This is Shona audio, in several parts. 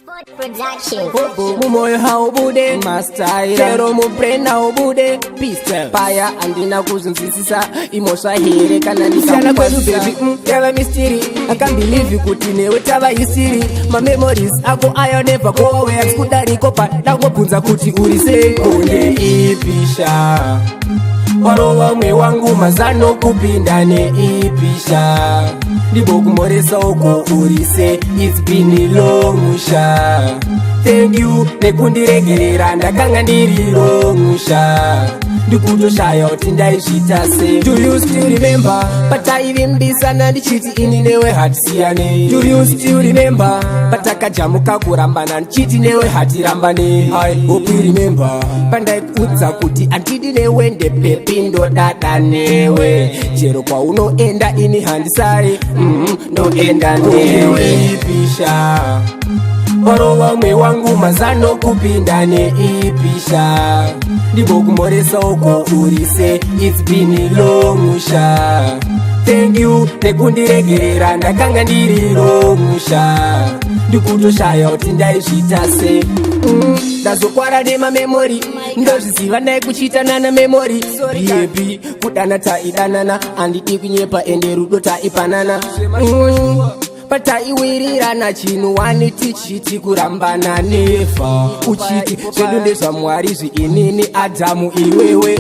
Production. Mumoyo haubude Master Chero muprena ubude Pistol Fire andina kuzunzisisa Imosha hire kana nisana kwetu baby Yala mystery I can't believe you kutine wetava isiri My memories ako ayo never go away Skudari kopa Dango punza kuti urise Konde ipisha Warowa mwe wangu mazano kupindane ipisha Libo kumoresa oko urise It's been a long sha Thank you nekundiregerera ndakanga ndiri long sha Ndikuto shaya utindaishita se Do you still remember pataivimbisana ndichiti ini newe hatisiyane Do you still remember patakajamuka kurambana ndichiti newe hatirambane I hope you remember pandaikudza kuti andidi newe ndepepi ndodada newe chero kwaunoenda ini handisari ndoenda newe ipisha Warowa mwe wangu mazano kupindane ipisha Libo kumoresa oko urise It's been a long sha Thank you nekundiregerera ndakanga ndiri long sha Ndikuto shaya utindaishita se Ndazokwara nema memory Ndozviziva ndai kuchitana na memory Baby kudana taidanana Andidi kunyepa ende rudo taipanana pataiwirirana chinu wani tichiti kurambana nefa uchiti zvedu ndezvamwari zviinini adhamu iwewe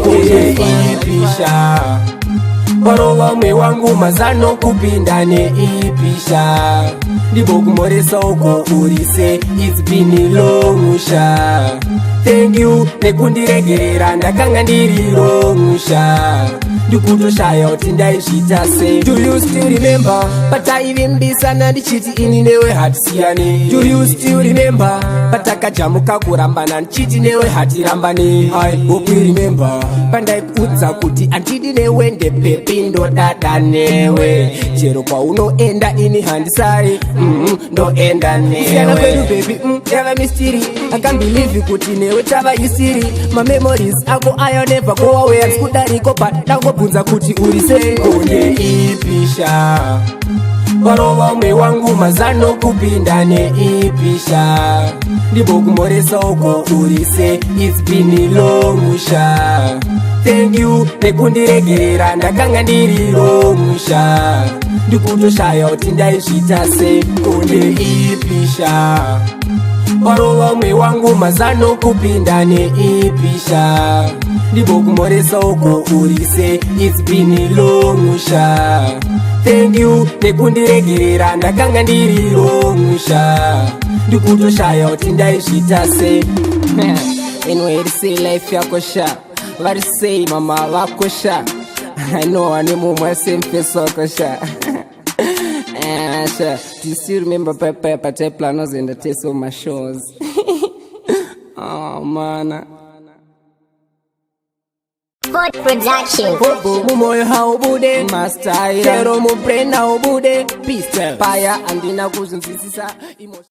ipisha Warowa mwe wangu mazano kupindane ipisha Libo kumoresa oko urise It's been a long sha Thank you nekundiregerera ndakanga ndiri long sha Ndikuto shaya utindaishita se Do you still remember pataivimbisana ndichiti ini newe hatisiyane Do you still remember patakajamuka kurambana ndichiti newe hatirambane I hope you remember pandaikudza kuti andidi newe ndepepi ndodada newe chero kwaunoenda ini handisari ndoenda newe Siyana kwedu baby yava mystery I can't believe kuti newe tava isiri My memories ako ayo never go away Skudari kopa Dangobunza kuti urise Konde ipisha Warowa mwe wangu mazano kupindane ipisha Libo kumoresa oko urise It's been a long sha Thank you nekundiregerera ndakanga ndiri long sha Ndikuto shaya utindaishita se Konde ipisha Warowa mwe wangu mazano kupindane ipisha Libo kumoresa oko urise It's been a long sha Thank you nekundiregerera ndakanga ndiri long sha Ndikuto shaya utindaishita se Anyway say life yako sha Vari say mama wako sha I know ane mumwe same face wako sha Sha, do you still remember Papa Planos and the taste of my shows? Oh man. Production. Mumoyo haubude Master Chero muprena ubude Pistol Fire andina kuzunzisisa